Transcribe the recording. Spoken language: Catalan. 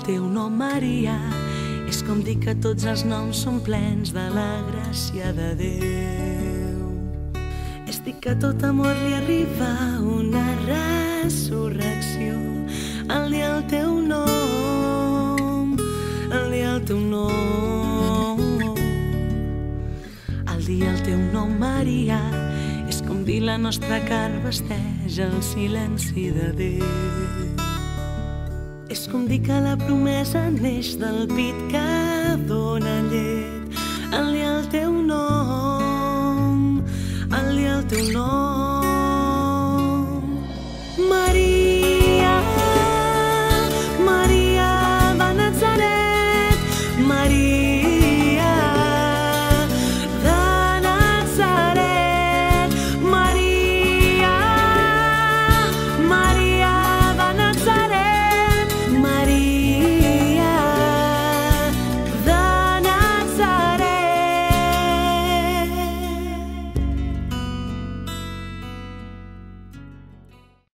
teu nom, Maria, és com dir que tots els noms són plens de la gràcia de Déu. És dir que a tot amor li arriba una resurrecció al dir el teu nom, al dir el teu nom. Al dir el teu nom, Maria, és com dir la nostra carn vesteix el silenci de Déu. És com dir que la promesa neix del pit que dóna llet.